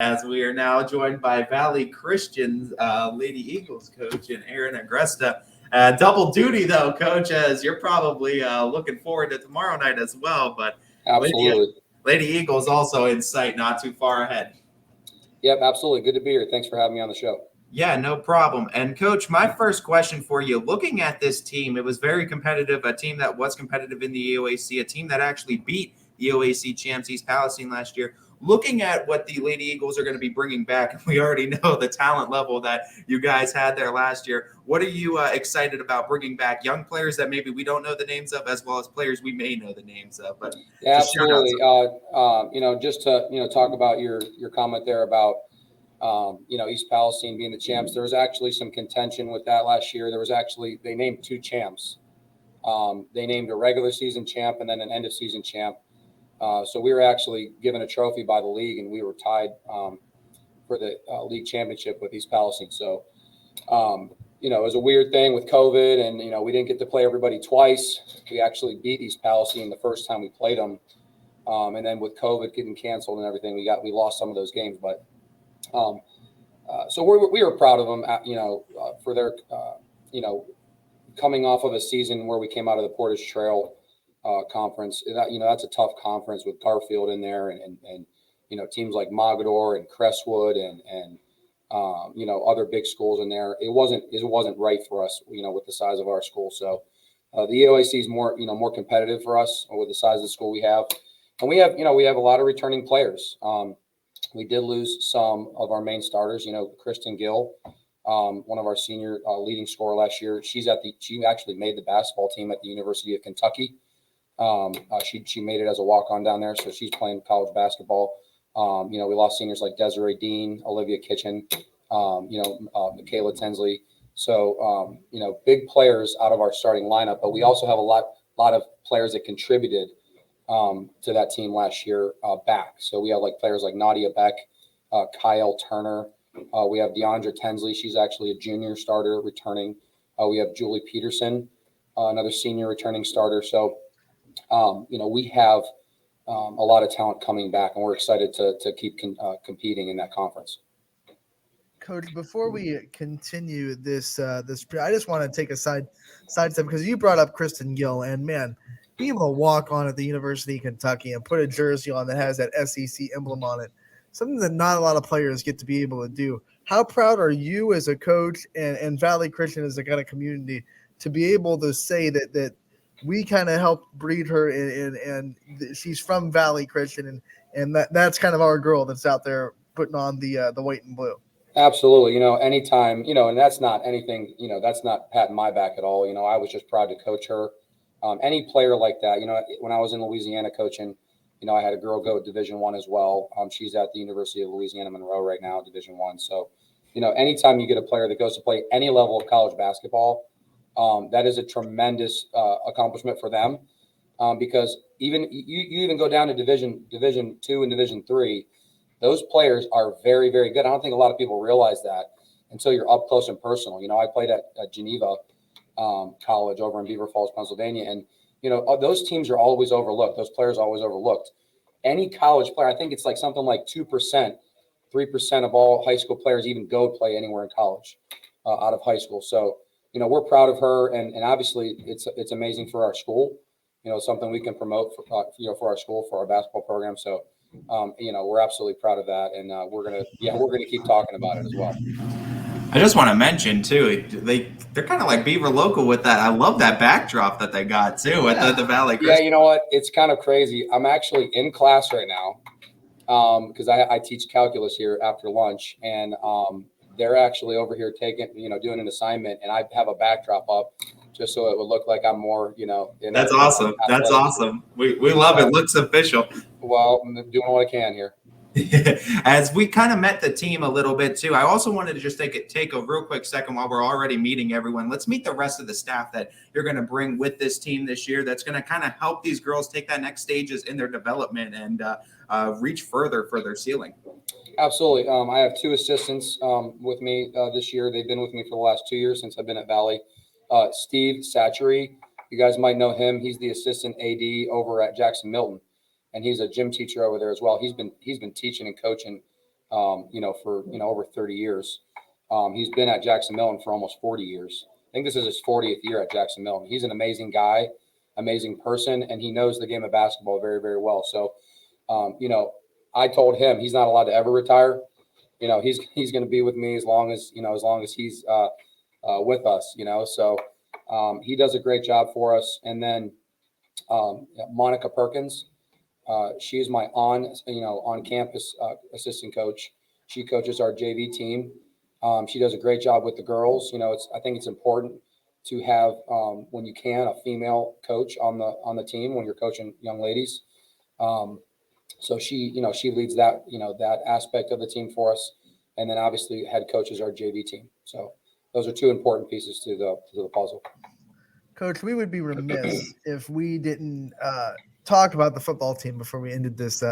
As we are now joined by Valley Christian's Lady Eagles coach and Aaron Agresta. Double duty, though, Coach, as you're probably looking forward to tomorrow night as well. But Absolutely. Lady Eagles also in sight, not too far ahead. Yep, absolutely. Good to be here. Thanks for having me on the show. Yeah, no problem. And, Coach, my first question for you, looking at this team, it was very competitive, a team that was competitive in the EOAC, a team that actually beat EOAC champs East Palestine last year. Looking at what the Lady Eagles are going to be bringing back, we already know the talent level that you guys had there last year. What are you excited about bringing back? Young players that maybe we don't know the names of, as well as players we may know the names of. But yeah, absolutely. Just to talk about your comment there about East Palestine being the champs. There was actually some contention with that last year. They named two champs. They named a regular season champ and then an end of season champ. So we were actually given a trophy by the league, and we were tied for the league championship with East Palestine. So, it was a weird thing with COVID, and, we didn't get to play everybody twice. We actually beat East Palestine the first time we played them. And then with COVID getting canceled and everything, we lost some of those games. But so we were proud of them, for their, coming off of a season where we came out of the Portage Trail conference. That's a tough conference with Garfield in there and teams like Mogador and Crestwood and other big schools in there. It wasn't right for us, with the size of our school. So the EOAC is more competitive for us with the size of the school we have. And we have a lot of returning players. We did lose some of our main starters, Kristen Gill, one of our senior leading scorer last year. She actually made the basketball team at the University of Kentucky. She made it as a walk-on down there, so she's playing college basketball. We lost seniors like Desiree Dean, Olivia Kitchen, Michaela Tinsley. So, big players out of our starting lineup, but we also have a lot of players that contributed to that team last year back. So we have players like Nadia Beck, Kyle Turner. We have DeAndra Tinsley. She's actually a junior starter returning. We have Julie Peterson, another senior returning starter. So, we have a lot of talent coming back, and we're excited to keep competing in that conference. Coach, before we continue this, I just want to take a side step because you brought up Kristen Gill, and man, being able to walk on at the University of Kentucky and put a jersey on that has that SEC emblem on it, something that not a lot of players get to be able to do. How proud are you as a coach and Valley Christian as a kind of community to be able to say that we kind of helped breed her and she's from Valley Christian and that's kind of our girl that's out there putting on the white and blue. Absolutely. Anytime, and that's not anything, that's not patting my back at all. I was just proud to coach her. Any player like that, when I was in Louisiana coaching, I had a girl go Division I as well. She's at the University of Louisiana Monroe right now, Division I. So, anytime you get a player that goes to play any level of college basketball, that is a tremendous accomplishment for them, because even you even go down to Division II and Division III, those players are very, very good. I don't think a lot of people realize that until you're up close and personal. I played at Geneva College over in Beaver Falls, Pennsylvania, and those teams are always overlooked. Those players are always overlooked. Any college player, I think it's something like 2%, 3% of all high school players even go play anywhere in college out of high school. So. We're proud of her, and obviously it's amazing for our school. Something we can promote for our school, for our basketball program. So, we're absolutely proud of that, and we're gonna keep talking about it as well. I just want to mention too, they're kind of like Beaver local with that. I love that backdrop that they got too at the Valley Christian. Yeah, you know what? It's kind of crazy. I'm actually in class right now because I teach calculus here after lunch, and they're actually over here doing an assignment, and I have a backdrop up just so it would look like I'm more, That's awesome. That's awesome. We love it. Looks official. Well, I'm doing what I can here. As we kind of met the team a little bit too, I also wanted to just take a real quick second while we're already meeting everyone. Let's meet the rest of the staff that you're going to bring with this team this year. That's going to kind of help these girls take that next stages in their development and reach further for their ceiling. Absolutely. I have two assistants with me this year. They've been with me for the last 2 years since I've been at Valley. Steve Satchery, you guys might know him. He's the assistant AD over at Jackson Milton, and he's a gym teacher over there as well. He's been teaching and coaching for, over 30 years. He's been at Jackson Milton for almost 40 years. I think this is his 40th year at Jackson Milton. He's an amazing guy, amazing person, and he knows the game of basketball very, very well. So, I told him he's not allowed to ever retire. He's going to be with me as long as he's with us, So he does a great job for us. And then Monica Perkins, she's my on campus assistant coach. She coaches our JV team. She does a great job with the girls. I think it's important to have, when you can, a female coach on the team when you're coaching young ladies. So she leads that, that aspect of the team for us. And then obviously head coaches our JV team. So those are two important pieces to the puzzle. Coach, we would be remiss if we didn't talk about the football team before we ended this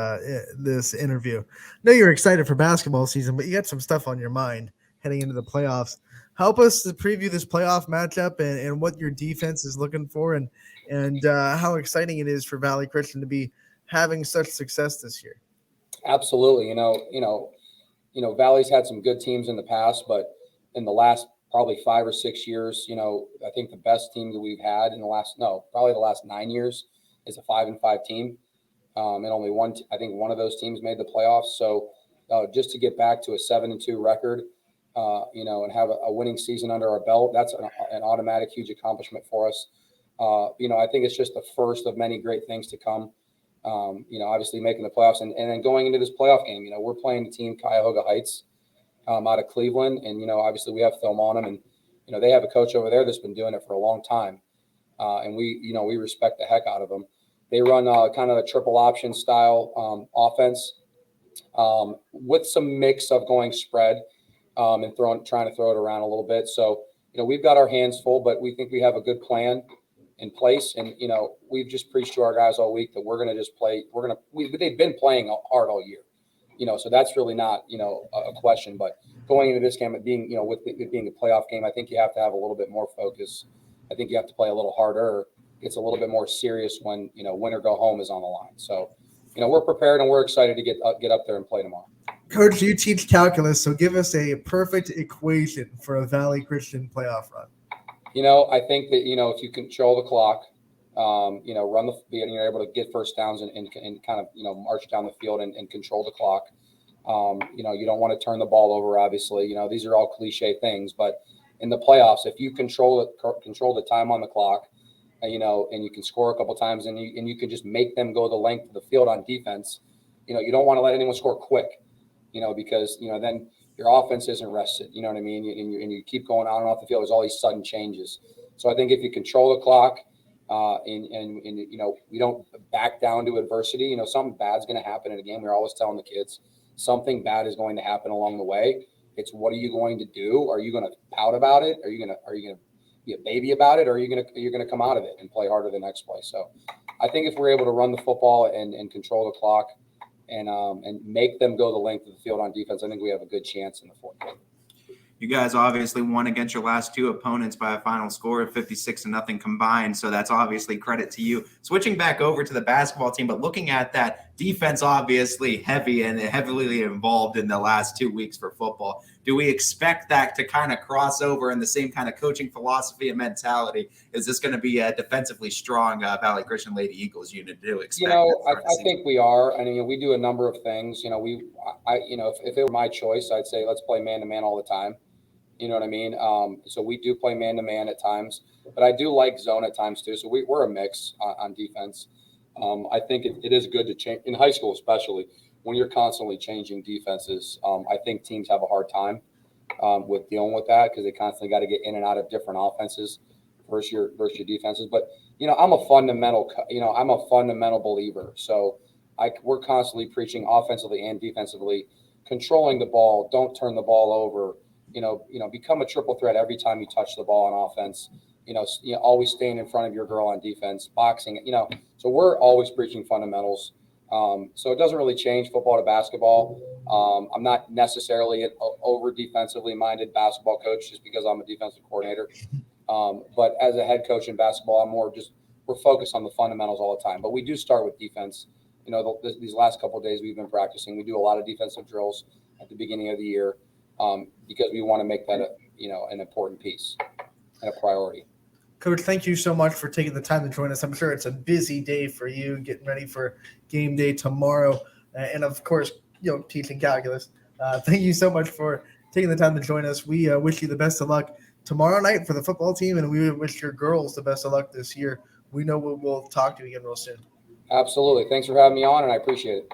this interview. I know you're excited for basketball season, but you got some stuff on your mind heading into the playoffs. Help us to preview this playoff matchup and what your defense is looking for and how exciting it is for Valley Christian to be having such success this year. Absolutely. Valley's had some good teams in the past, but in the last probably 5 or 6 years, I think the best team that we've had in the last 9 years is a 5-5 team. And only one of those teams made the playoffs. So just to get back to a 7-2 record, and have a winning season under our belt, that's an automatic huge accomplishment for us. I think it's just the first of many great things to come. Obviously making the playoffs and then going into this playoff game, we're playing the team Cuyahoga Heights out of Cleveland. And, obviously we have film on them and, they have a coach over there that's been doing it for a long time. And we respect the heck out of them. They run kind of a triple option style offense with some mix of going spread and trying to throw it around a little bit. So, we've got our hands full, but we think we have a good plan in place. And, we've just preached to our guys all week that we're going to just play. They've been playing hard all year, so that's really not, a question. But going into this game, it being, with it being a playoff game, I think you have to have a little bit more focus. I think you have to play a little harder. It's a little bit more serious when, win or go home is on the line. So, we're prepared and we're excited to get up there and play tomorrow. Coach, you teach calculus, so give us a perfect equation for a Valley Christian playoff run. I think that, if you control the clock, you're able to get first downs and kind of, march down the field and control the clock. You don't want to turn the ball over, obviously. These are all cliche things, but in the playoffs, if you control the time on the clock, and you can score a couple times and you can just make them go the length of the field on defense, you don't want to let anyone score quick, because, then your offense isn't rested, you know what I mean? And you keep going on and off the field. There's all these sudden changes. So I think if you control the clock and we don't back down to adversity, something bad's going to happen in a game. We're always telling the kids something bad is going to happen along the way. It's what are you going to do? Are you going to pout about it? Are you going to be a baby about it? Or are you going to come out of it and play harder the next play? So I think if we're able to run the football and control the clock and make them go the length of the field on defense, I think we have a good chance in the fourth quarter. You guys obviously won against your last two opponents by a final score of 56-0 combined. So that's obviously credit to you. Switching back over to the basketball team, but looking at that defense, obviously heavily involved in the last 2 weeks for football. Do we expect that to kind of cross over in the same kind of coaching philosophy and mentality? Is this going to be a defensively strong Valley Christian Lady Eagles unit? Do expect? I think we are. I mean, we do a number of things. If it were my choice, I'd say let's play man-to-man all the time. You know what I mean? So we do play man-to-man at times, but I do like zone at times too. So we're a mix on defense. I think it is good to change in high school, especially when you're constantly changing defenses. I think teams have a hard time with dealing with that because they constantly got to get in and out of different offenses versus your defenses. But I'm a fundamental believer. So we're constantly preaching offensively and defensively, controlling the ball. Don't turn the ball over. Become a triple threat every time you touch the ball on offense. Always staying in front of your girl on defense, boxing. So we're always preaching fundamentals. So it doesn't really change football to basketball. I'm not necessarily an over defensively minded basketball coach just because I'm a defensive coordinator. But as a head coach in basketball, I'm more we're focused on the fundamentals all the time. But we do start with defense. These last couple of days we've been practicing. We do a lot of defensive drills. at the beginning of the year, because we want to make that an important piece and a priority. Coach, thank you so much for taking the time to join us. I'm sure it's a busy day for you, getting ready for game day tomorrow, and of course, teaching calculus. Thank you so much for taking the time to join us. We wish you the best of luck tomorrow night for the football team, and we wish your girls the best of luck this year. We know we'll talk to you again real soon. Absolutely. Thanks for having me on, and I appreciate it.